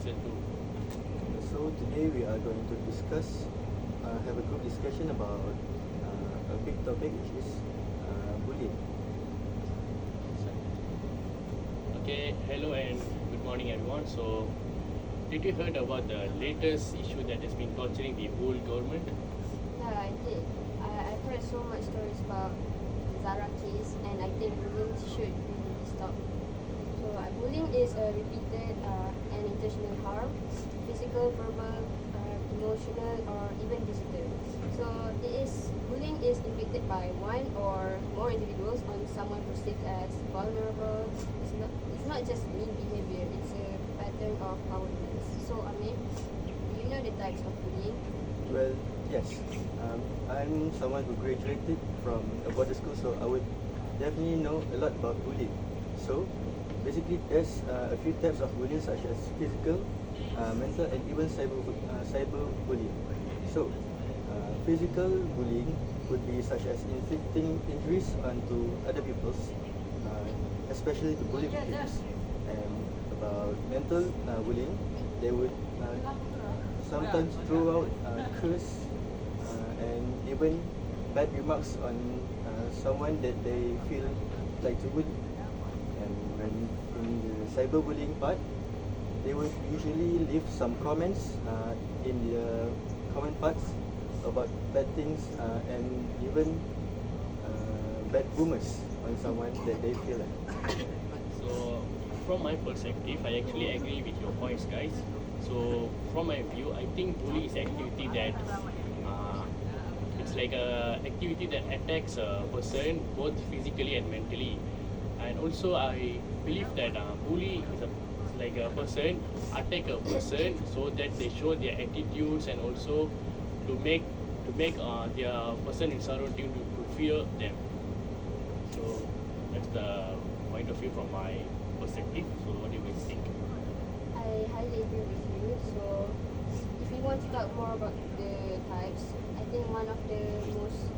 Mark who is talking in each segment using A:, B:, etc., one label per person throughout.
A: season 2.
B: So today we are going to discuss, have a group discussion about a big topic, which is bullying.
A: Okay, hello and good morning everyone. So, did you heard about the latest issue that has been torturing the whole government?
C: Yeah, I did. I've heard so much stories about the Zara case, and I think bullying should be stopped. So, bullying is repeated and intentional harm, physical, verbal, emotional, or even digital. So, bullying is inflicted by one or more individuals on someone perceived as vulnerable. It's not just mean behavior; it's a pattern of powerlessness. So, Amir, do you know the types of bullying?
B: Well, yes. I'm someone who graduated from a border school, so I would definitely know a lot about bullying. So, basically, there's a few types of bullying, such as physical, mental, and even cyber bullying. So, physical bullying would be such as inflicting injuries onto other people's, especially the bully victims. And about mental bullying, they would sometimes throw out curse and even bad remarks on someone that they feel like to bully. And when in the cyberbullying part, they would usually leave some comments in the comment parts about bad things and even bad rumors on someone that they feel like.
A: So, from my perspective, I actually agree with your points, guys. So, from my view, I think bullying is activity that it's like a activity that attacks a person both physically and mentally. And also, I believe that bully is like a person attack a person so that they show their attitudes and also to make their person in surrounding to fear them. So that's the point of view from my perspective. So what do you guys think?
C: I highly agree with you. So, if you want to talk more about the types, I think one of the most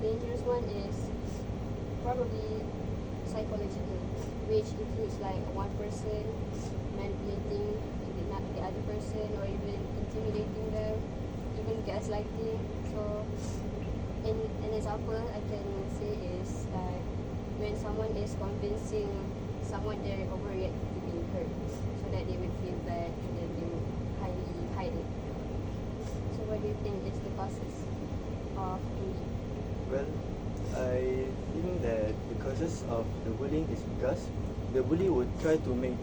C: dangerous one is probably psychological, which includes like one person manipulating the other person or even intimidating them, even gaslighting. So, an example I can say is like when someone is convincing someone they're overreacting to being hurt, so that they will feel bad and then they will hide it. So what do you think is the causes of bullying?
B: Well, I think that the causes of the bullying is because the bully would try to make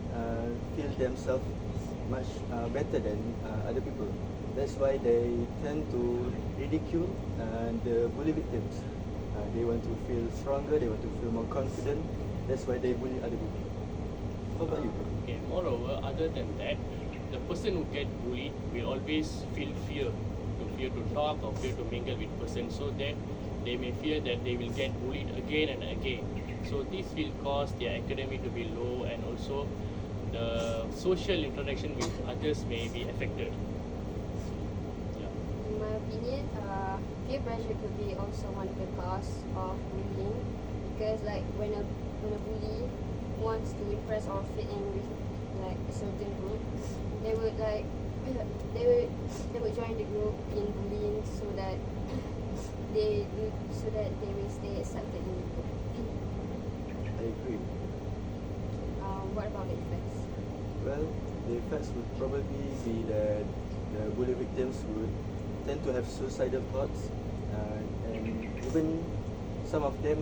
B: feel themselves much better than other people. That's why they tend to ridicule the bully victims. They want to feel stronger, they want to feel more confident. That's why they bully other people. How about you?
A: Okay, moreover, other than that, the person who get bullied will always feel fear to talk or fear to mingle with person, so that they may fear that they will get bullied again and again. So this will cause their academic to be low, and also the social interaction with others may be affected. Yeah.
C: In my opinion, peer pressure could be also one of the cause of bullying, because like when a bully wants to impress or fit in with like a certain group, they would like they would join the group in bullying so that they will stay accepted in the group.
B: I agree.
C: What about the effects?
B: Well, the effects would probably be that the bully victims would tend to have suicidal thoughts, and even some of them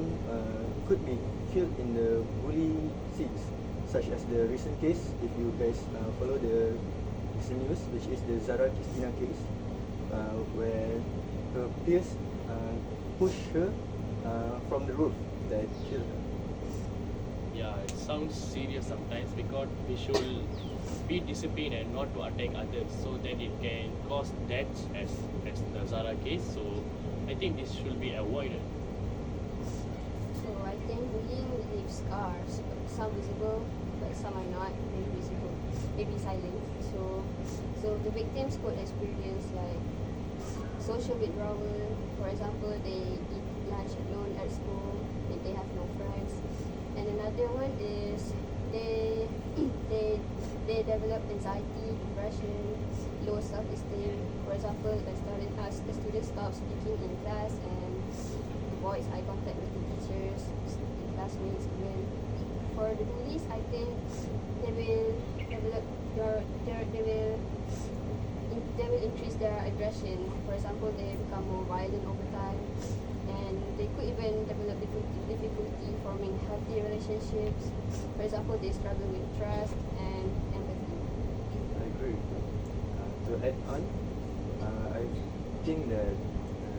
B: could be killed in the bully scenes, such as the recent case. If you guys follow the recent news, which is the Zara Christina case, where her peers pushed her from the roof that killed her.
A: Yeah, it sounds serious sometimes because we should be disciplined and not to attack others, so that it can cause deaths as the Zara case. So I think this should be avoided.
C: So I think bullying leaves scars, some visible, but some are not very visible, maybe silent. So the victims could experience like social withdrawal. For example, they eat lunch alone at school, they have no friends. And another one is they they develop anxiety, depression, low self-esteem. For example, a student stops speaking in class and avoids eye contact with the teachers, classmates even. For the bullies, I think they will develop they will increase their aggression. For example, they become more violent over time, and they could even develop difficulty forming healthy relationships. For example, they struggle with trust and empathy.
B: I agree. To add on, I think that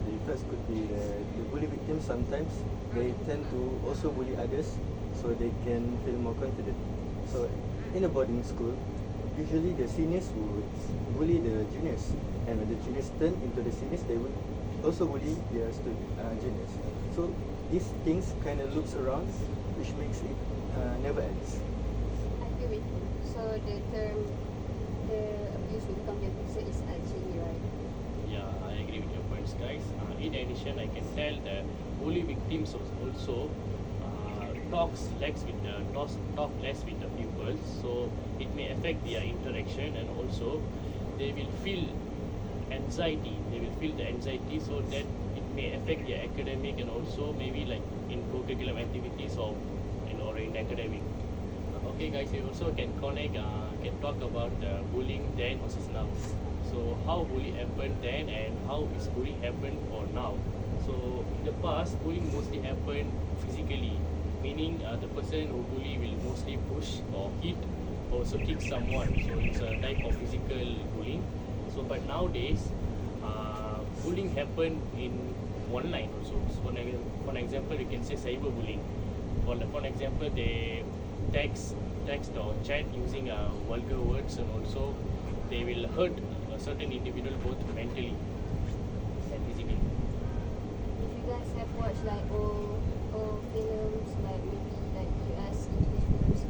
B: the effects could be the bully victims sometimes they tend to also bully others so they can feel more confident. So in a boarding school, usually the seniors would bully the juniors, and when the juniors turn into the seniors, they would also bully their juniors. So these things kind of loops around, which makes it never ends.
C: I agree with you. So the term the abuse will become the abuser is actually right.
A: Yeah, I agree with your points, guys. In addition, I can tell that bully victims also talk less with the pupils, so it may affect their interaction, and also they will feel anxiety. They will feel the anxiety, so that it may affect their academic and also maybe like in co-curriculum activities or in academic. Okay, guys, we also can can talk about bullying then versus now. So how bullying happened then and how is bullying happened for now. So in the past, bullying mostly happened physically, meaning the person who bully will mostly push or hit or also kick someone. So it's a type of physical bullying. So but nowadays, bullying happen in online also. So for example, you can say cyberbullying. For example, they text or chat using vulgar words, and also they will hurt a certain individual both mentally and physically.
C: If you guys have watched like old films, like maybe like US English films,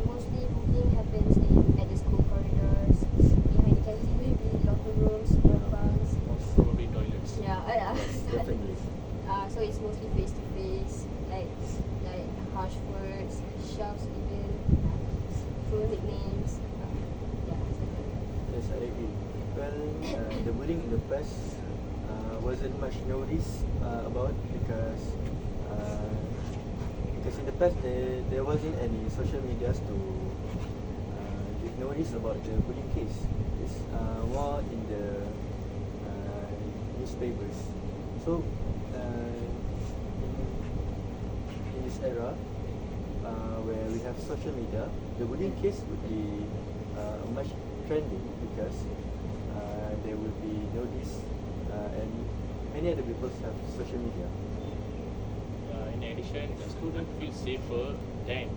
C: mostly bullying happens at the school corridors, behind the canteen, maybe locker rooms, bunks.
A: Probably toilets.
C: Yeah,
B: Definitely.
C: so it's mostly face to face, like harsh words, shoves even, full nicknames. Yeah.
B: Yes, I agree. Well, the bullying in the past wasn't much noticed about because in the past there wasn't any social medias to give notice about the bullying case. It's more in the newspapers. So in this era where we have social media, the bullying case would be much trending because there will be noticed and many other people have social media.
A: In addition, the student feels safer than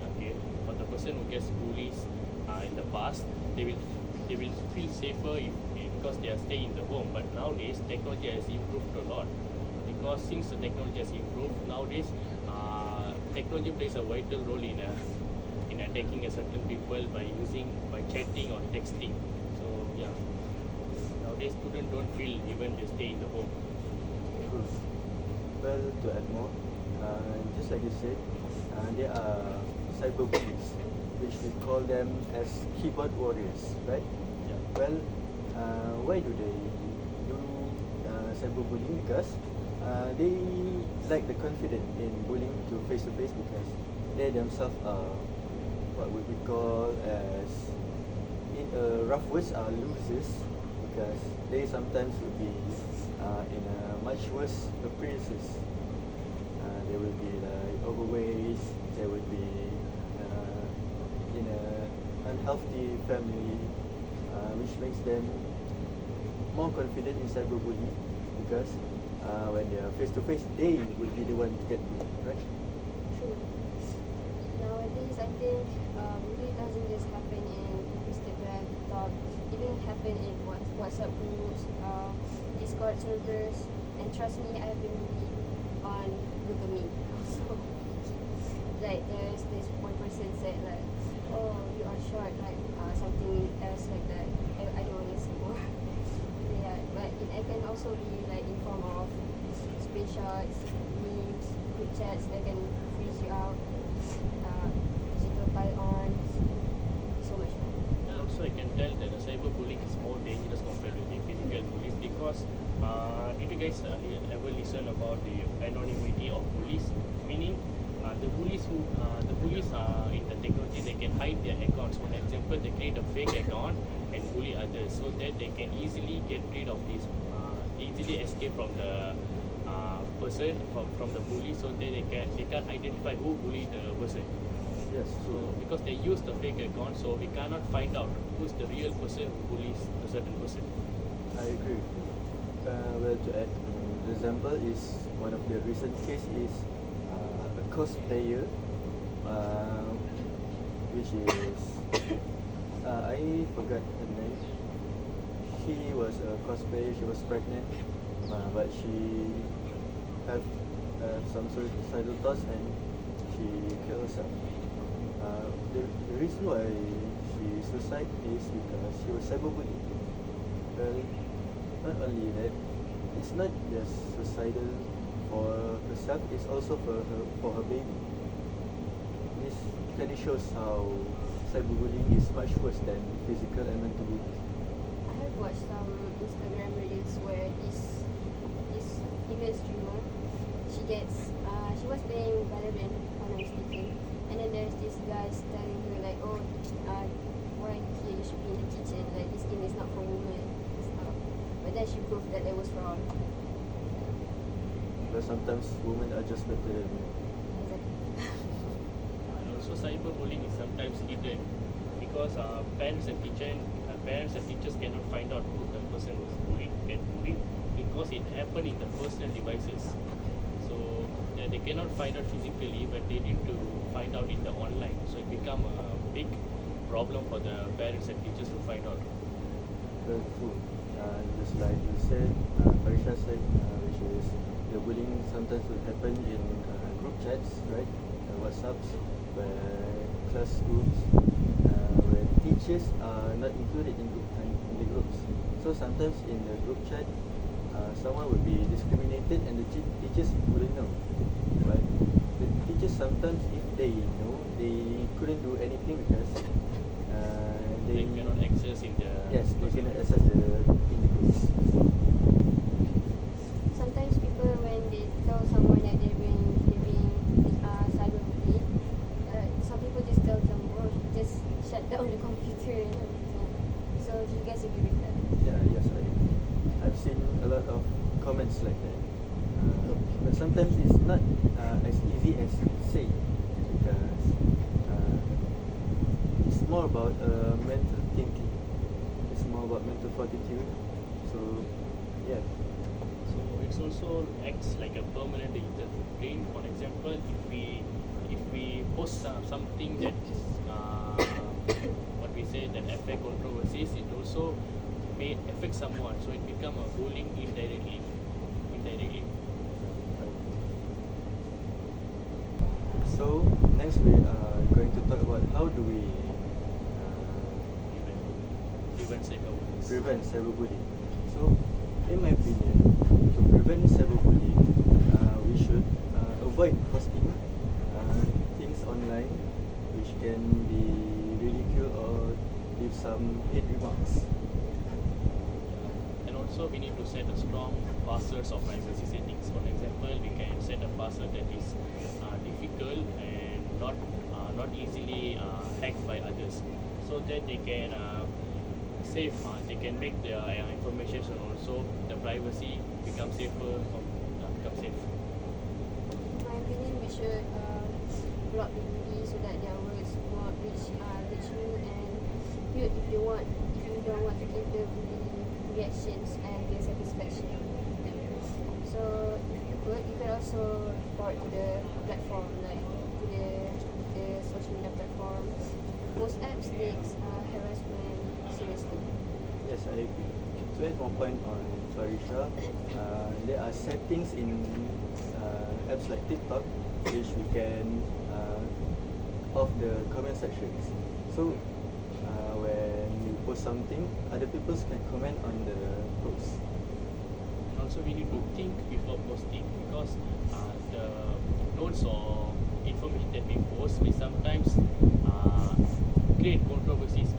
A: for the person who gets bullies in the past, they will feel safer because they are staying in the home. But nowadays, technology has improved a lot. Because since the technology has improved, nowadays technology plays a vital role in attacking a certain people by chatting or texting. So yeah, nowadays students don't feel even they stay in the home.
B: True. Well, to add more, just like you said, there are cyberbullies, which we call them as keyboard warriors, right?
A: Yeah.
B: Well, why do they do cyberbullying? Because they lack the confidence in bullying to face because they themselves are what we call as in rough words are losers because they sometimes will be in a much worse appearances. They will be like overweight. They will be in a unhealthy family, which makes them more confident in cyberbullying because when they are face to face, they will be the one to get bullied, right?
C: True. Nowadays, I think bullying doesn't just happen in Instagram, TikTok. It even happen in WhatsApp groups, Discord servers, and trust me, I've been bullied on Google Meet. So, like there's this one person said like, oh, you are short, like something else like that. I don't want to say more. Yeah, but it can also be like in form of screenshots, memes, group chats that can freeze you out, digital tie-ons, so much more.
A: And also I can tell that the cyberbullying is more dangerous compared with the physical bullies because if you guys ever listen about the anonymity of bullies, meaning the bullies in the technology, they can hide their accounts. For example, they create a fake account and bully others so that they can easily get rid of this, easily escape from the person from the bully, so that they can't identify who bullied the person.
B: Yes.
A: So because they use the fake account, so we cannot find out who's the real person who bullies a certain person.
B: I agree. Well, to add, the example is one of the recent case is a cosplayer, which is I forgot her name. She was a cosplayer. She was pregnant, but she have some suicidal thoughts and she killed herself. The reason why she suicide is because she was cyberbullied. Well, not only that, it's not just suicidal for herself, it's also for her baby. This clearly shows how cyberbullying is much worse than physical and mental bullying.
C: I have watched some Instagram reels where this female streamer, she was playing Valorant, if I'm not mistaken, and then there's this guy telling her like, oh, why here you should be in the kitchen, like this game is not for women and stuff. But then she proved that it was wrong.
B: But sometimes women are just better than men.
C: Exactly.
A: And also cyberbullying is sometimes hidden because parents and teachers cannot find out who the person was bullied because it happened in the personal devices. So they cannot find out physically, but they need to find out in the online. So it become a big problem for the parents and teachers to find out.
B: Well, true. Just like you said, Farisha said, which is the bullying sometimes will happen in group chats, right? WhatsApps, where class groups, where teachers are not included in the groups. So sometimes in the group chat, someone would be discriminated and the teachers wouldn't know. But the teachers sometimes, if they know, they couldn't do anything because
A: They cannot access in the
B: yes, they cannot access in the groups.
C: Sometimes people, when they tell someone that they're being cyberbullied, some people just tell them, oh, just shut down the computer and everything. So do you guys agree with that?
B: Yeah, yes, I've seen a lot of comments like that. But sometimes it's not as easy as say, because it's more about mental thinking. It's more about mental fortitude. So, yeah.
A: So it also acts like a permanent digital footprint. For example, if we post something that is what we say that affect controversies, it also may affect someone. So it become a bullying indirectly.
B: So, next we are going to talk about how do we
A: Prevent cyberbullies.
B: prevent cyberbullying. So, in my opinion, to prevent cyberbullying, we should avoid posting things online which can be ridiculed or give some hate remarks.
A: And also we need to set a strong passwords or privacy settings. For example, we can set a password that is difficult and not easily hacked by others, so that they can save. They can make their information and also the privacy become safer. Become safe.
C: In my opinion, we should block the bully so that their words will not reach you, and mute if you don't want to give the bully reactions and their satisfaction. So if you could, you could also report to the platform, like to the social media platforms. Most apps takes harassment seriously.
B: Yes, I agree. To add one point on Farisha, there are settings in apps like TikTok which we can off the comment sections. So when you post something, other people can comment on the post.
A: And also we need to think before posting because the notes or information that we post may sometimes create controversies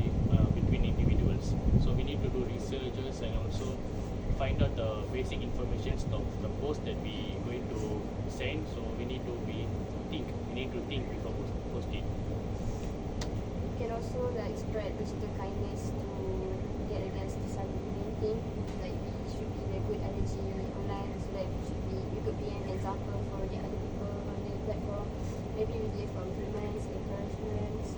A: between individuals. schools. So we need to do researches and also find out the basic information of the post that we going to send. So we need to think before posting.
C: You can also like spread digital kindness to get against the cyberbullying thing. Like we should be the good energy online, so that we could be an example for the other people on the platform. Maybe we give compliments, encouragements,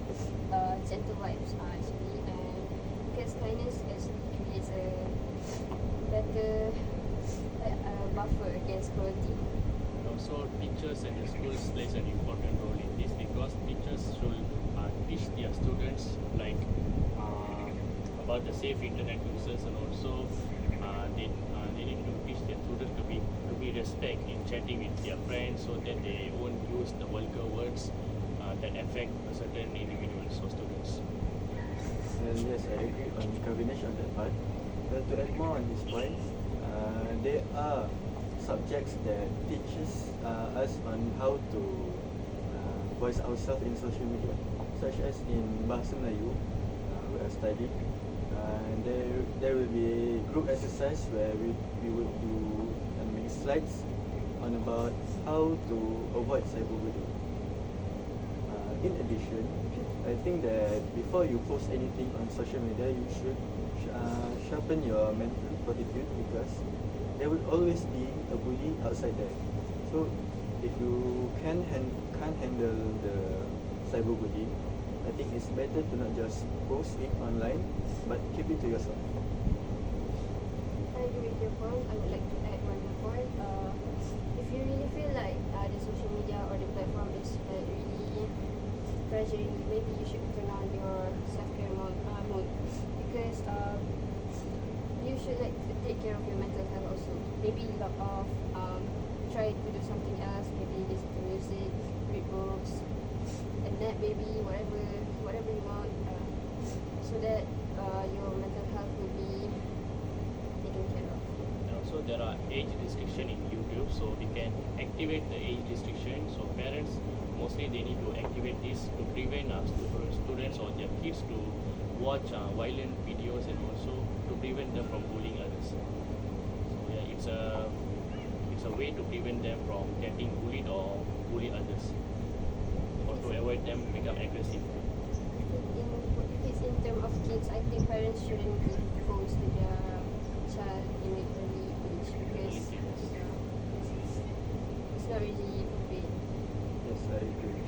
C: gentle vibes actually, and because kindness actually creates a better buffer against cruelty.
A: And also teachers and the schools plays an important role in this because teachers should teach their students like about the safe internet uses, and also they need to teach their students to be respect in chatting with their friends, so that they won't use the vulgar words that affect a certain individuals or students.
B: And yes, I agree on Kavinesh on that part. But to add more on this point, there are subjects that teaches us on how to voice ourselves in social media, such as in Bahasa Melayu, where I studied. There will be a group exercise where we would do make slides on about how to avoid cyberbullying. In addition, I think that before you post anything on social media, you should sharpen your mental fortitude, because there will always be a bully outside there. So if you can't handle the cyberbullying, I think it's better to not just post it online, but keep it to yourself.
C: I agree with your point. I would like to add one more point. If you really feel like the social media or the platform is really pressuring you, maybe you should turn on your self-care mode, because you should like to take care of your mental health also. Maybe log off, try to do something else. Maybe listen to music, read books, and that maybe whatever you want, so that your mental health will be taken care of.
A: And also there are age restriction in YouTube, so we can activate the age restriction. So parents mostly they need to activate this to prevent students or their kids to watch violent videos, and also to prevent them from bullying others. So yeah, it's a way to prevent them from getting bullied or bully others, or to avoid them become aggressive.
C: If it's in terms of kids, I think parents shouldn't give phones to their child in an early age, because it's not really appropriate.
B: Yes, I agree.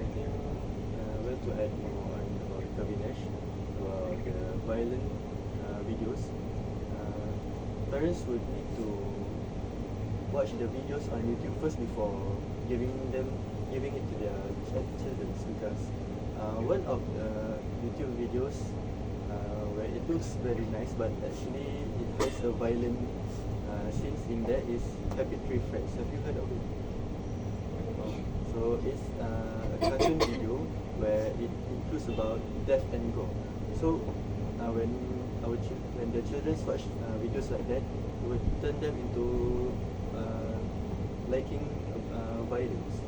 B: I think, well, to add more on about Kavinesh, about the violent videos, parents would need to watch the videos on YouTube first before giving it to their children, because one of the YouTube videos where it looks very nice, but actually it has a violent scenes in there, is Happy Tree Friends. Have you heard of it? So it's a cartoon video where it includes about death and gore. So when the children watch videos like that, it would turn them into liking violence.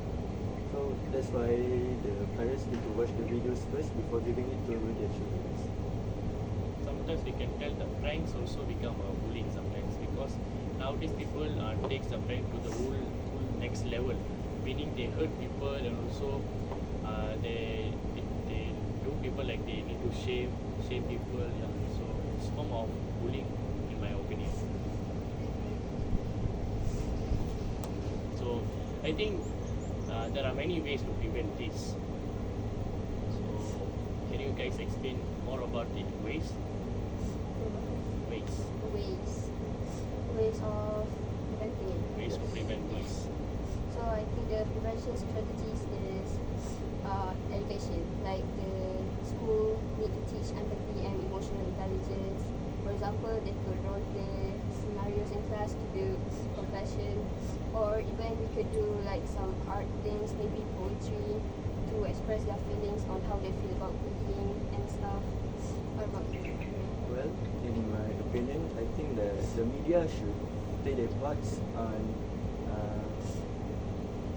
B: So that's why the parents need to watch the videos first before giving it to their children.
A: Sometimes we can tell the pranks also become bullying sometimes, because nowadays people takes the prank to the whole next level, meaning they hurt people, and also they do people like they need to shame people. Yeah. So it's form of bullying in my opinion. So I think there are many ways to prevent this. So can you guys explain more about the ways?
C: Ways of preventing it.
A: Ways to prevent this.
C: So I think the prevention strategies is education. Like the school need to teach empathy and emotional intelligence. For example, they could role play scenarios in class to build compassion, or even we could do like some art things, maybe poetry, to express their feelings on how they feel about bullying and stuff. What about you?
B: Well, in my opinion, I think that the media should play their parts on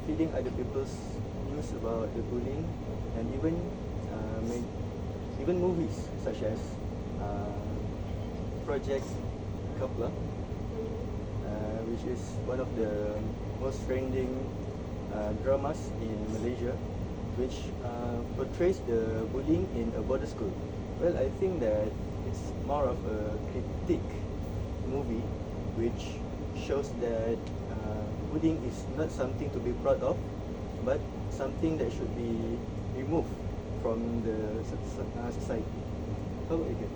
B: feeding other people's news about the bullying, and even movies such as uh, Project Kapla, which is one of the most trending dramas in Malaysia, which portrays the bullying in a border school. Well, I think that it's more of a critique movie, which shows that bullying is not something to be proud of, but something that should be removed from the society. How about you?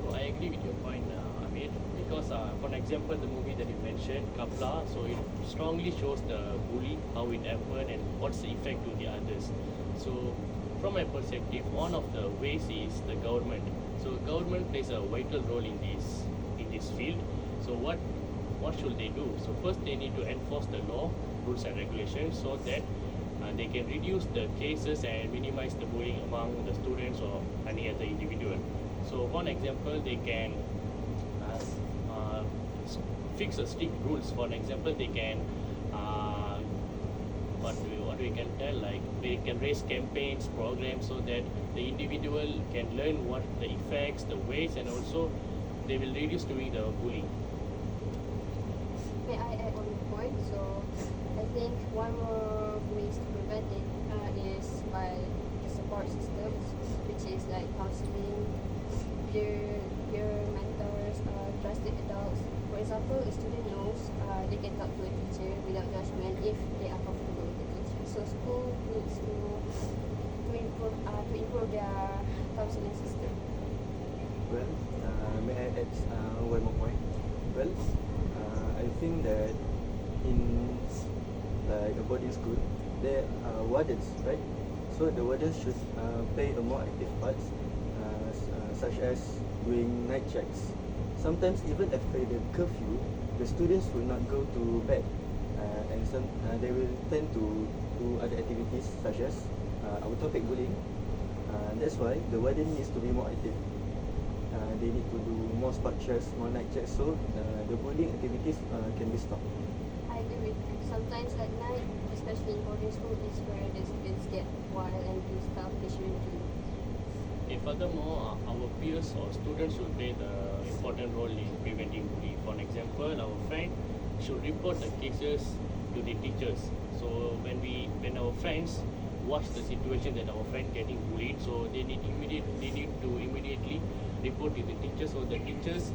A: So I agree with your point, Amir, because for an example, the movie that you mentioned, Kapla, so it strongly shows the bullying, how it happened, and what's the effect to the others. So from my perspective, one of the ways is the government. So government plays a vital role in this field. So what should they do? So first they need to enforce the law, rules and regulations so that they can reduce the cases and minimize the bullying among the students or any other individual. So one example, they can fix a strict rules. For an example, they can what we can tell, like they can raise campaigns, programs so that the individual can learn what the effects, the ways, and also they will reduce doing the bullying.
C: May I add on the point? So I think one more ways to prevent it is by the support systems, which is like counseling, peer mentors, trusted adults. For example, a student knows they can talk to a teacher without judgment if they are comfortable with the teacher. So school needs to improve their counseling system.
B: Well, may I add one more point? Well, I think that in like a boarding school, there are wardens, right? So the wardens should play a more active part, such as doing night checks. Sometimes even after the curfew, the students will not go to bed, and they will tend to do other activities such as our topic bullying. That's why the warden needs to be more active. They need to do more spot checks, more night checks, so the bullying activities can be stopped.
C: I agree with you. Sometimes at night, especially in boarding school, is where the students get wild and do stuff they shouldn't do.
A: Furthermore, our peers or students should play the important role in preventing bullying. For an example, our friend should report the cases to the teachers. So when our friends watch the situation that our friend getting bullied, so they need to immediately report to the teachers, so the teachers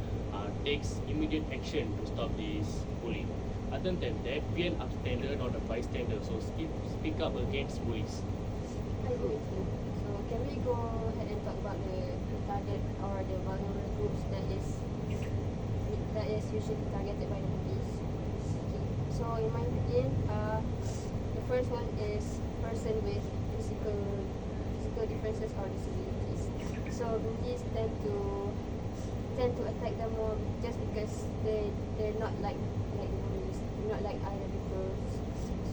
A: takes immediate action to stop this bullying. Other than that, be an upstander, not a bystander. So speak up against bullies.
C: I agree with you. So can we go ahead and talk about the target or the vulnerable groups that is usually targeted by the police? So in my opinion, the first one is person with physical differences or disabilities. So bullies tend to attack them more just because they're not like bullies, not like other people.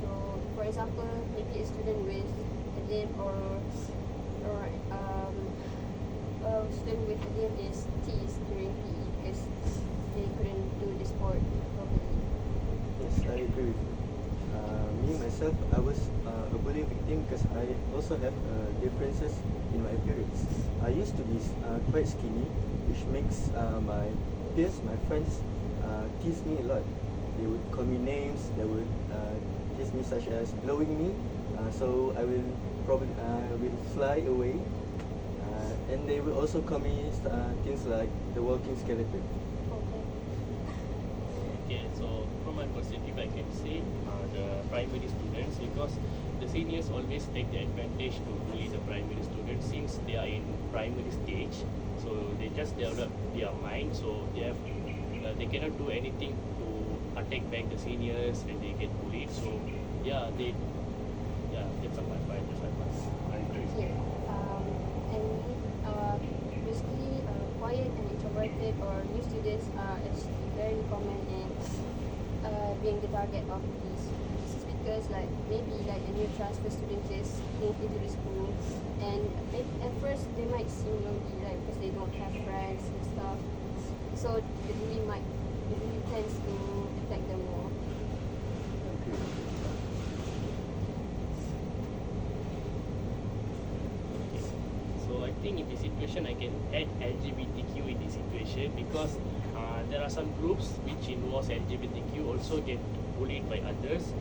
C: So for example, maybe a student with a limb or a student with a limb is teased during PE because they couldn't do the sport properly.
B: Yes, I agree with you. Me myself, I was a bullying victim because I also have differences in my appearance. I used to be quite skinny, which makes my peers, my friends, tease me a lot. They would call me names. They would tease me such as blowing me. So I will probably will fly away. And they will also call me things like the walking skeleton.
C: Okay.
A: Okay, so from my perspective, I can say the primary students, because the seniors always take the advantage to bully the primary students since they are in primary stage. So they just develop their mind, so they cannot do anything to attack back the seniors when they get bullied. So that's my point. I agree.
C: Here. Basically, quiet and introverted or new students are actually very common in being the target of these. This is because maybe a new transfer student just moved into the school, and at first they might seem lonely, because they don't have friends and stuff. So the bully tends to attack them more.
A: So I think in this situation I can add LGBTQ in this this situation because there are some groups which involves LGBTQ also get bullied by others.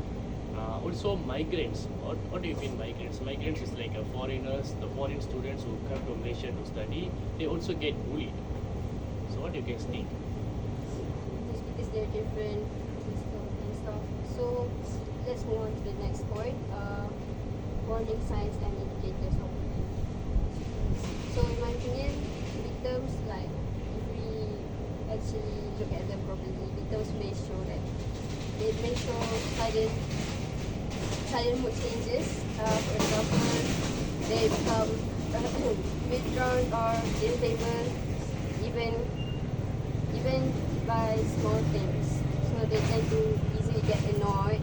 A: Also migrants. What do you mean migrants? Migrants is like foreigners, the foreign students who come to Malaysia to study. They also get bullied. So what do you guys think?
C: Just because they're different and stuff. So let's move on to the next point. Warning signs and indicators of bullying. So in my opinion, victims, like if we actually look at them properly, victims may show that they may show sudden mood changes. For example, they become withdrawn or irritable, even by small things. So they tend to easily get annoyed.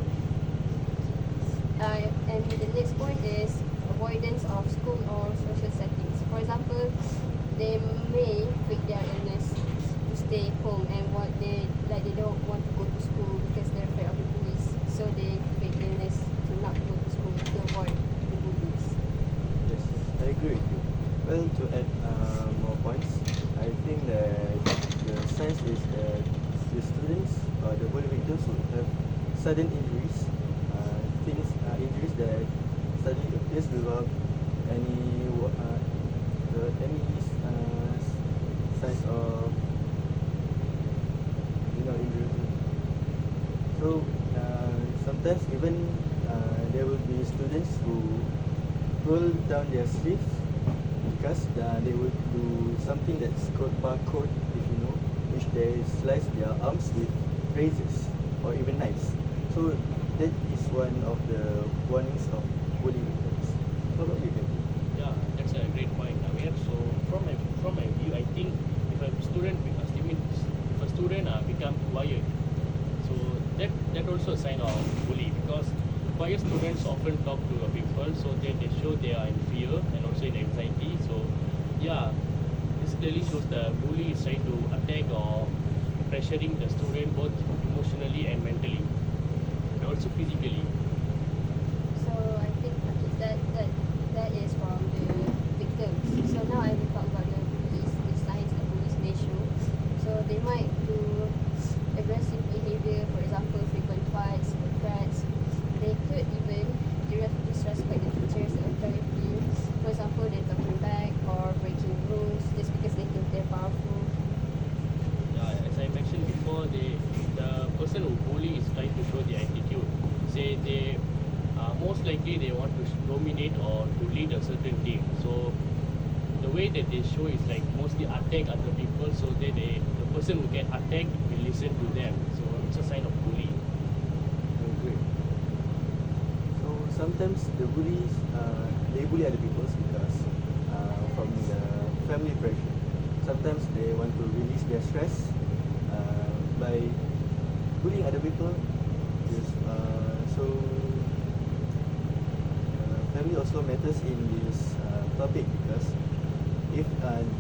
C: And the next point is avoidance of school or social settings. For example, they may fake their illness to stay home and they don't want to go to school because they're afraid of the police. So they fake illness to not go to school to avoid the bullies.
B: Yes, I agree with you. Well, to add more points, I think that the sense is that the students or the bully victims would have sudden injuries, injuries that suddenly appears without any signs of injury. So sometimes even there will be students who pull down their sleeves because they will do something that's called parkour, if you know, which they slice their arms with razors or even knives. So that is one of the warnings of bullying victims. How about you, Kevin?
A: Yeah, that's a great point, Amir. So from my view, I think if a student become quiet, so that also a sign of bully because quiet students often talk to the people, so then they show they are in fear and also in anxiety. So yeah, this clearly shows the bully is trying to attack or pressuring the student both emotionally and mentally, and also physically.
C: So I think that is from the victims. So now I will talk about the bullies, the signs that bullies may show. So they might do aggressive behavior, for example, frequent fights, threats. They could even disrespect the teachers and authority. For example, they're talking back or breaking rules just because they think they're powerful.
A: As I mentioned before, the person who bully is trying to show their attitude. Say they most likely they want to dominate or to lead a certain team. So the way that they show is like mostly attack other people. So the person who get attacked will listen to them. So it's a sign of bullying.
B: Great. So sometimes the bullies they bully other people because from the family pressure. Sometimes they want to release their stress by bullying other people. Yes, so family also matters in this topic because if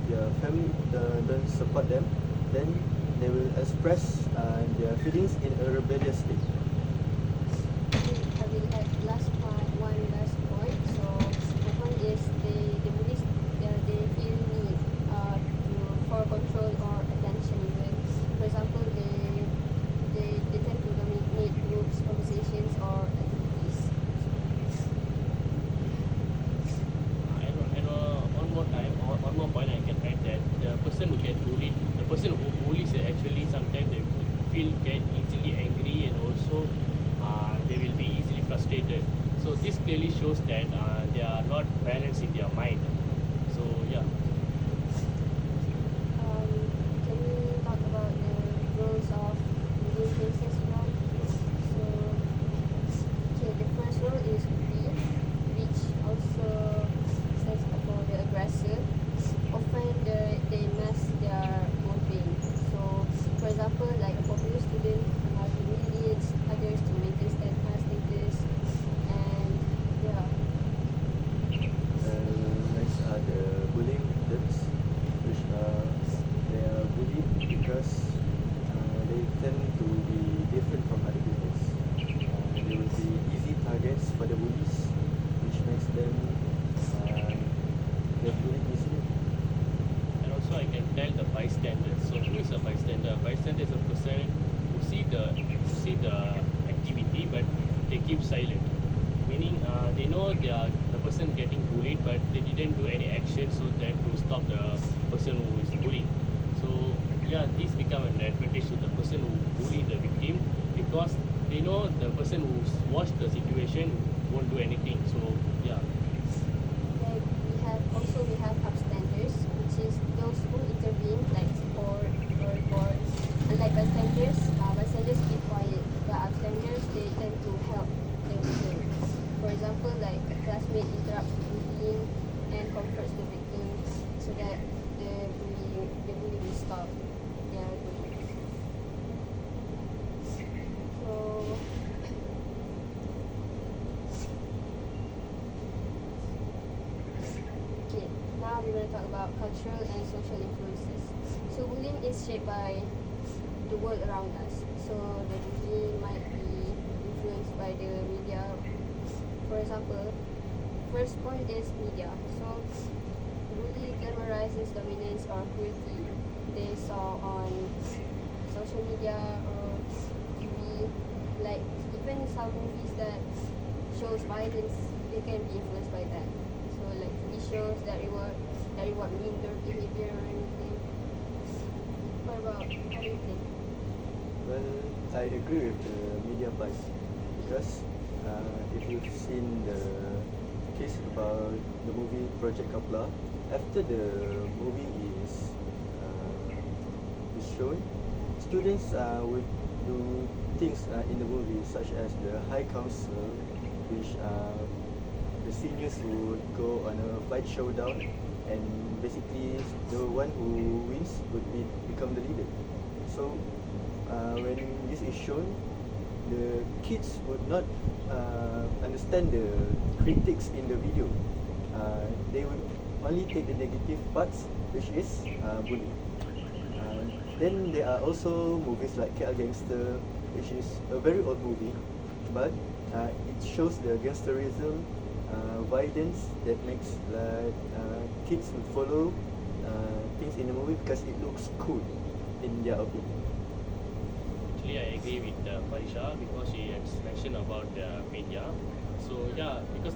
B: their family don't support them, then they will express their feelings in a rebellious state.
C: I will add one last point. So the point is the bullies they feel need for control or attention even. For example, they tend to dominate groups, conversations or activities.
A: And one more point I can add that the person who get bullied, the person who bullies actually sometimes they get easily angry and also they will be easily frustrated. So this clearly shows that they are not balanced in their mind. So yeah.
C: Can we talk about the roles of bullying cases now? So, okay, the first role is be, which also stands for the aggressor. Often they mask their own pain. So, for example, like a popular student humiliates others to maintain status, and yeah.
A: keep silent. Meaning they know they are the person getting bullied, but they didn't do any action so that to stop the person who is bullied. So yeah, this become an advantage to the person who bullied the victim because they know the person who's watched the situation won't do anything. So yeah,
C: Like we have upstanders, which is those who intervene, like support or report. Unlike bystanders keep quiet. But upstanders they tend to help the victim. For example, like a classmate interrupts bullying and comforts the victim so that the bully will stop their bullying. So okay, now we're going to talk about cultural and social influences. So bullying is shaped by the world around us. So the bullying might be influenced by the media. For example, first point is media. So bully glamorizes dominance or cruelty they saw on social media or TV. Like even some movies that shows violence, they can be influenced by that. So like TV shows that reward mean behavior or anything. What about how do you think?
B: Well, I agree with the media part because if you've seen the case about the movie Project Kapla, after the movie is shown, students would do things in the movie such as the High Council, which the seniors would go on a fight showdown, and basically the one who wins would become the leader. So when this is shown, the kids would not understand the critics in the video. They would only take the negative parts, which is bullying. Then there are also movies like KL Gangster, which is a very old movie, but it shows the gangsterism, violence that makes like kids would follow things in the movie because it looks cool in their opinion.
A: actually I agree with Farisha because she has mentioned about the media. So yeah, because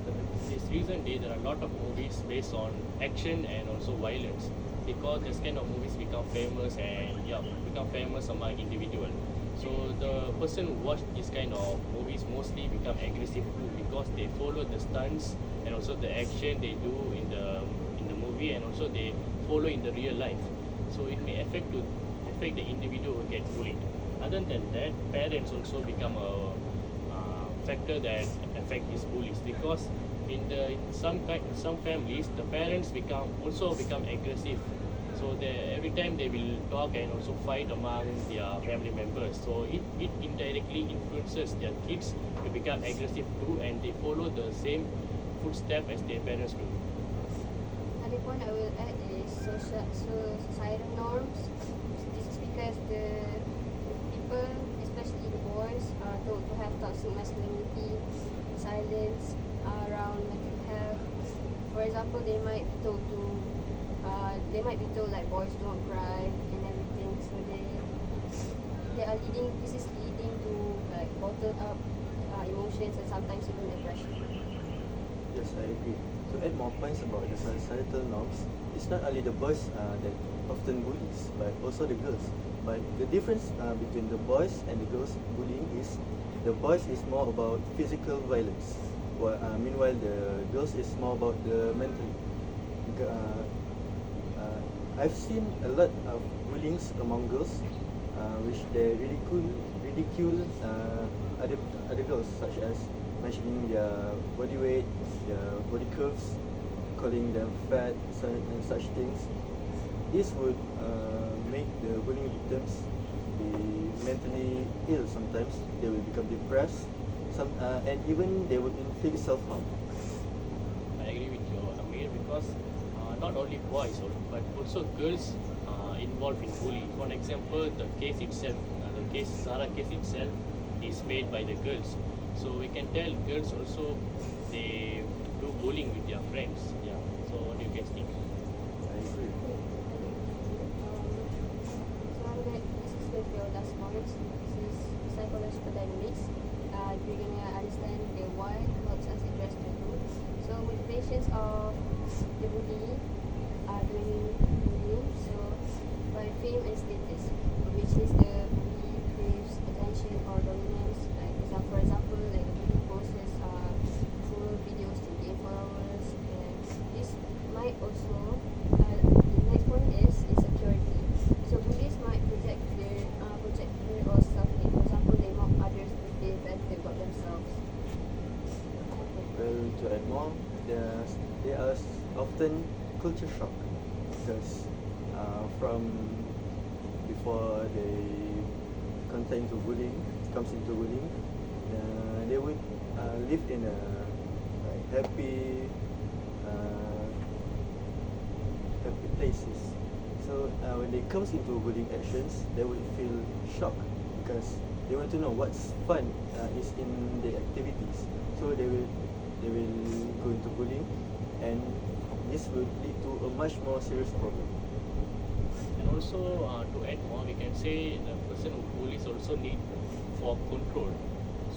A: this recent day there are a lot of movies based on action and also violence. Because this kind of movies become famous and yeah, become famous among individual. So the person who watch this kind of movies mostly become aggressive too because they follow the stunts and also the action they do in the movie and also they follow in the real life. So it may affect the individual who get bullied. Other than that, parents also become a factor that affect these bullies because in some families the parents become aggressive, so they every time they will talk and also fight among their family members, so it indirectly influences their kids to become aggressive too and they follow the same footstep as their parents do.
C: Another point I will add is societal norms. This is because the people, especially the boys, are told to have toxic masculinity, silence around mental health. For example, they might be told like boys don't cry and everything. So they are leading. This is leading to like bottled up emotions and sometimes even depression.
B: Yes, I agree. To add more points about the societal norms, it's not only the boys that often bullies, but also the girls. But the difference between the boys and the girls bullying is the boys is more about physical violence, while meanwhile the girls is more about the mental. I've seen a lot of bullyings among girls, which they ridicule other girls, such as mentioning their body weight, their body curves, calling them fat, and such things. This would make the bullying victims be mentally ill sometimes. They will become depressed, and even they would inflict self-harm.
A: I agree with you, Amir, because not only boys but also girls involved in bullying. For example, the Zara case itself is made by the girls. So we can tell girls also they do bullying with their friends. Yeah. So what do you guys think?
B: I agree.
C: So this is going to be our last point. This is psychological dynamics. we're gonna understand the why, helps us address the root. So motivations of the bully are doing bullying. So by fame and status, which is the bully craves attention or dominance. Like for example, like the bully posts full videos to gain followers, and this might also. The next point is insecurity. So bullies might project fear or self-hate. For example, they mock others to feel better about themselves.
B: Well, to add more, they are often culture shock because from before they comes into bullying, they would live in a like happy places. So when they comes into bullying actions, they will feel shocked because they want to know what's fun is in the activities. So they will go into bullying, and this will lead to a much more serious problem.
A: And also, to add more, we can say the person who bullies also need for control.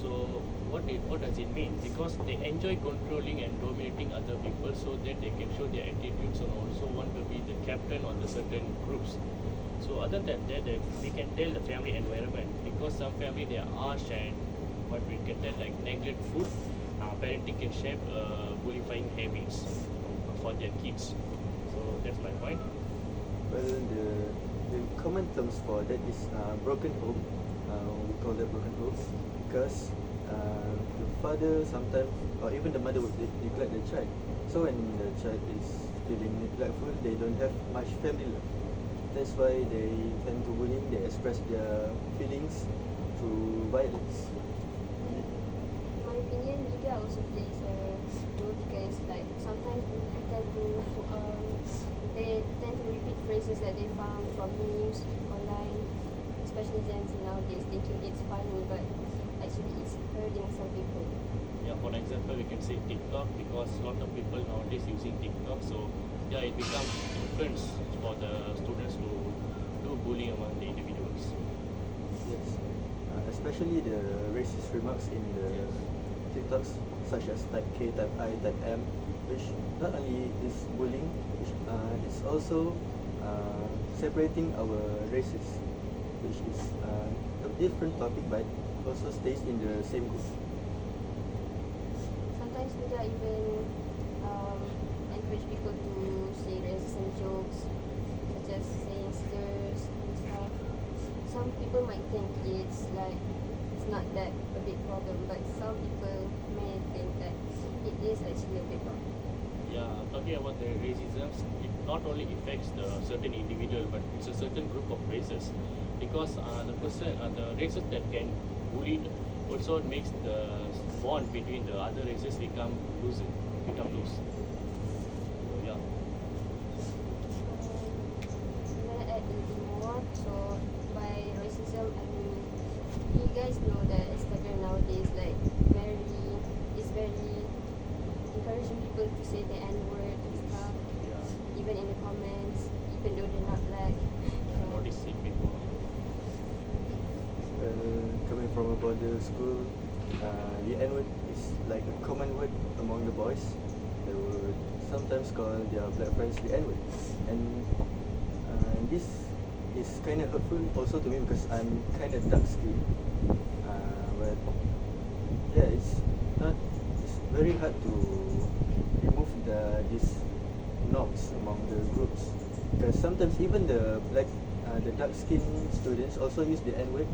A: So what does it mean? Because they enjoy controlling and dominating other people, so that they can show their attitudes and also want to be the captain on the certain groups. So other than that, we can tell the family environment, because some family they are harsh and what we can tell like neglectful. Parenting can shape bullifying habits for their kids. So that's my point.
B: Well, the common terms for that is broken home. We call that broken home because the father sometimes, or even the mother, would neglect the child. So when the child is feeling neglectful, they don't have much family love. That's why they tend to bullying. They express their feelings through violence.
C: In my opinion, media also plays a role because like sometimes people tend to repeat phrases that they found from news online, especially Gen Z nowadays, thinking it's funny, but actually it's hurting some people.
A: Yeah, for example, we can say TikTok, because a lot of people nowadays using TikTok. So yeah, it becomes influence for the students to do bullying among the individuals.
B: Yes, especially the racist remarks in the TikToks, such as type K, type I, type M, which not only is bullying, it's also separating our races, which is a different topic, but also stays in the same group.
C: Sometimes media even encourage people to say racist jokes, such as saying slurs and stuff. Some people might think it's not that a big problem, but some people may think that it is actually a big problem.
A: Yeah, talking about the racism, it not only affects the certain individual, but it's a certain group of races. Because the races that can bully also makes the bond between the other races become loose. So yeah.
C: I'm gonna add a little more. So by racism, I mean you guys know that Instagram nowadays is very encouraging people to say the N word and stuff,
A: Yeah.
C: even in the comments, even though they're not black.
A: I noticed it before.
B: Coming from a border school, the N-word is like a common word among the boys. They would sometimes call their black friends the N-word, and this is kind of hurtful also to me because I'm kind of dark skinned. But yeah, it's very hard to remove these norms among the groups, because sometimes even the dark skinned students also use the N-word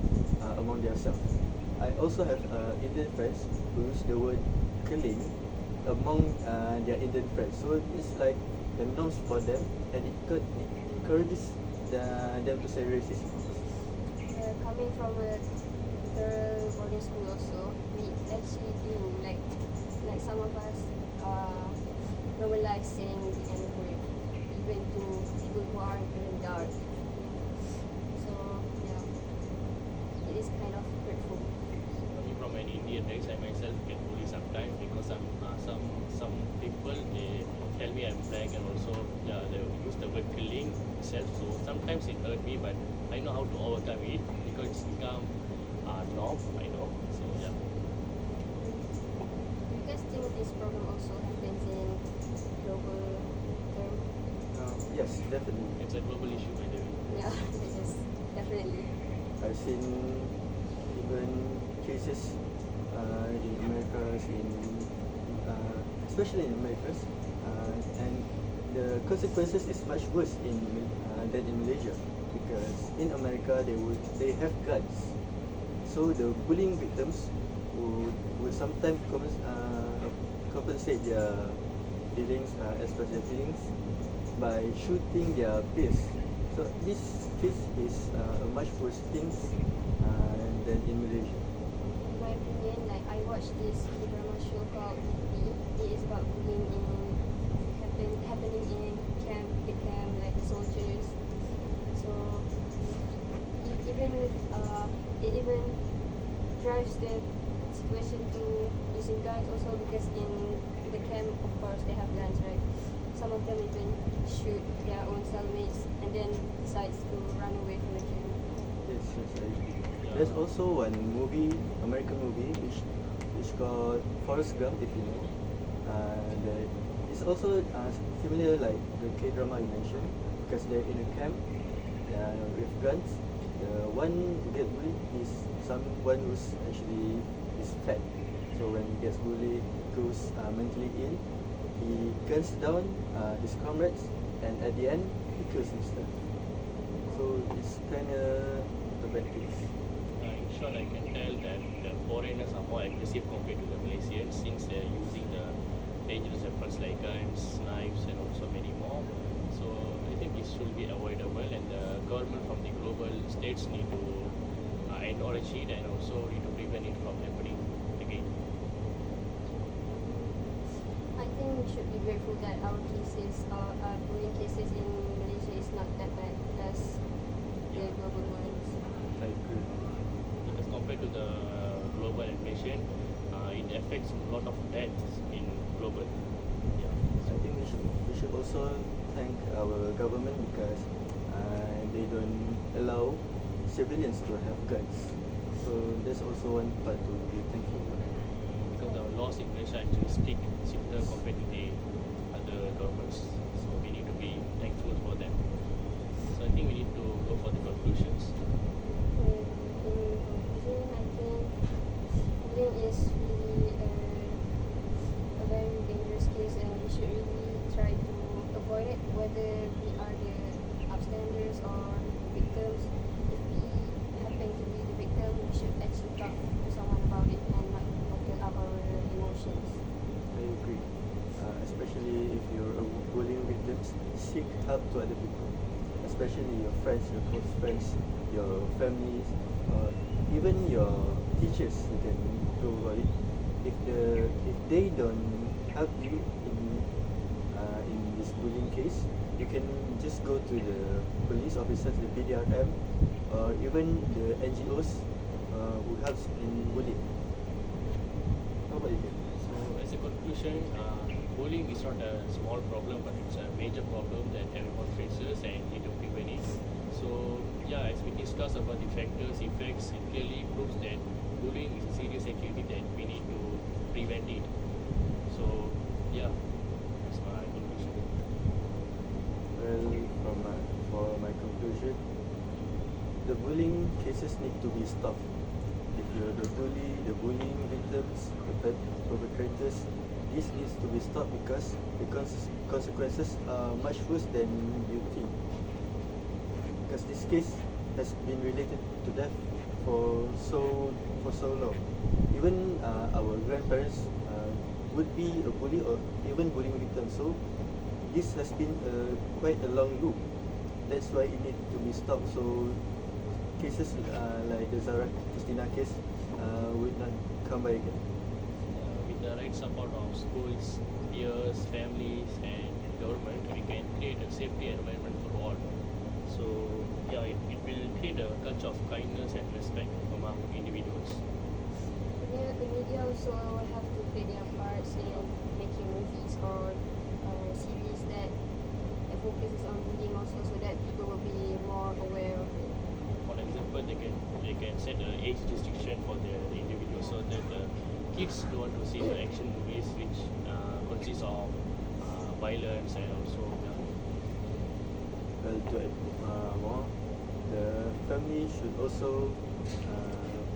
B: among themselves. I also have Indian friends who use the word keling among their Indian friends. So it's like the norms for them, and it encourages them to say racist.
C: Coming from a girl boarding school also, we actually do like some of us normalize saying the N word even to people who aren't even dark. So yeah, it is kind of hurtful.
A: Coming from an Indian race, I myself get bullied sometimes because some people they tell me I'm black, and also they use the word killing itself. So sometimes it hurt me, but I know how to overcome it because it's become norm. I know. So yeah.
C: this problem also happens in global term?
B: Yes, definitely.
A: It's a global issue, by the way.
C: Yeah, it is definitely.
B: I've seen even cases in America, especially in America, and the consequences is much worse than in Malaysia, because in America they have guns, so the bullying victims would sometimes compensate their feelings, express their feelings by shooting their peers. So this case is a much worse thing than in Malaysia.
C: In my opinion, like I watched this drama show called VP. It is about bullying happening in the camp, like the soldiers. So it even drives the situation to using guns also, because in the camp, of course, they have guns, right? Some of them even shoot their own cellmates and then decides to run away from the camp.
B: Yes, I agree. There's also one movie, American movie, which called Forrest Gump, if you know. It's also similar like the K-drama you mentioned, because they're in a camp with guns. The one who gets bullied is someone who's actually is fat. So when he gets bullied, goes mentally ill, he guns down his comrades, and at the end, he kills himself. So it's kind of a bad case.
A: In short, I can tell that the foreigners are more aggressive compared to the Malaysians, since they're using the dangerous weapons like guns, knives, and also many more. So I think this should be avoidable, and the government from the global states need to acknowledge it, and also need to prevent it from happening again.
C: I think we should be grateful that our cases, bullying cases in Malaysia is not that bad as the global ones.
B: I agree.
A: Because compared to the global inflation, it affects a lot of deaths in global. Yeah.
B: I think we should also thank our government, because they don't allow civilians to have guns. So that's also one part to be thankful for.
A: Because the laws in Malaysia actually strict, stricter compared to the other governments. So we need to be thankful for them. So I think we need to go for the conclusions.
C: In conclusion, I think bullying is really a very dangerous case, and we should really try to avoid it, whether we are the upstanders or victims. If we happen to be the victim, we should actually talk to someone about it and not bottle up our emotions.
B: I agree. Especially if you're a bullying victim, seek help to other people, especially your friends, your close friends, your families, or even your teachers. You can go about it. If they don't help you in this bullying case, you can just go to the police officers, the PDRM, or even the NGOs who helps in bullying. How about you?
A: So as a conclusion, bullying is not a small problem, but it's a major problem that everyone faces and need to prevent it. So yeah, as we discussed about the factors, effects, it clearly proves that bullying is a serious activity that we need to prevent it. So yeah, that's my conclusion.
B: Well, for my conclusion, the bullying cases need to be stopped. If you're the bullying victims, the perpetrators, this needs to be stopped, because the consequences are much worse than you think. Because this case has been related to death for so long. Even our grandparents would be a bully or even bullying victim. So this has been quite a long loop. That's why it needs to be stopped. So cases like the Zara Christina case would not come by again.
A: With the right support of schools, peers, families, and government, we can create a safety environment for all. So yeah, it will create a culture of kindness and respect among individuals.
C: The media also have to play their parts in making movies or series that focuses on bullying also, so that people will be more aware of it.
A: For example, they can set an age restriction for the individual, so that the kids don't want to see the action movies which consist of violence and also
B: Well, to add more, the family should also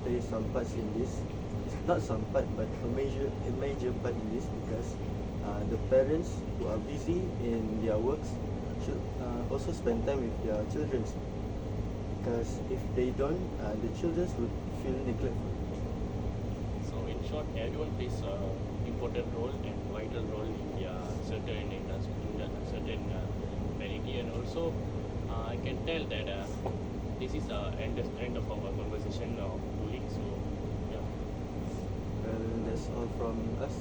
B: play some parts in this. It's not some part, but a major part in this because the parents who are busy in their works should also spend time with their children. Because if they don't, the children would feel neglectful.
A: so in short everyone plays a important role and vital role in their certain certain variety and also I can tell that this is the end of our conversation of bullying so yeah.
B: Well, that's all from us.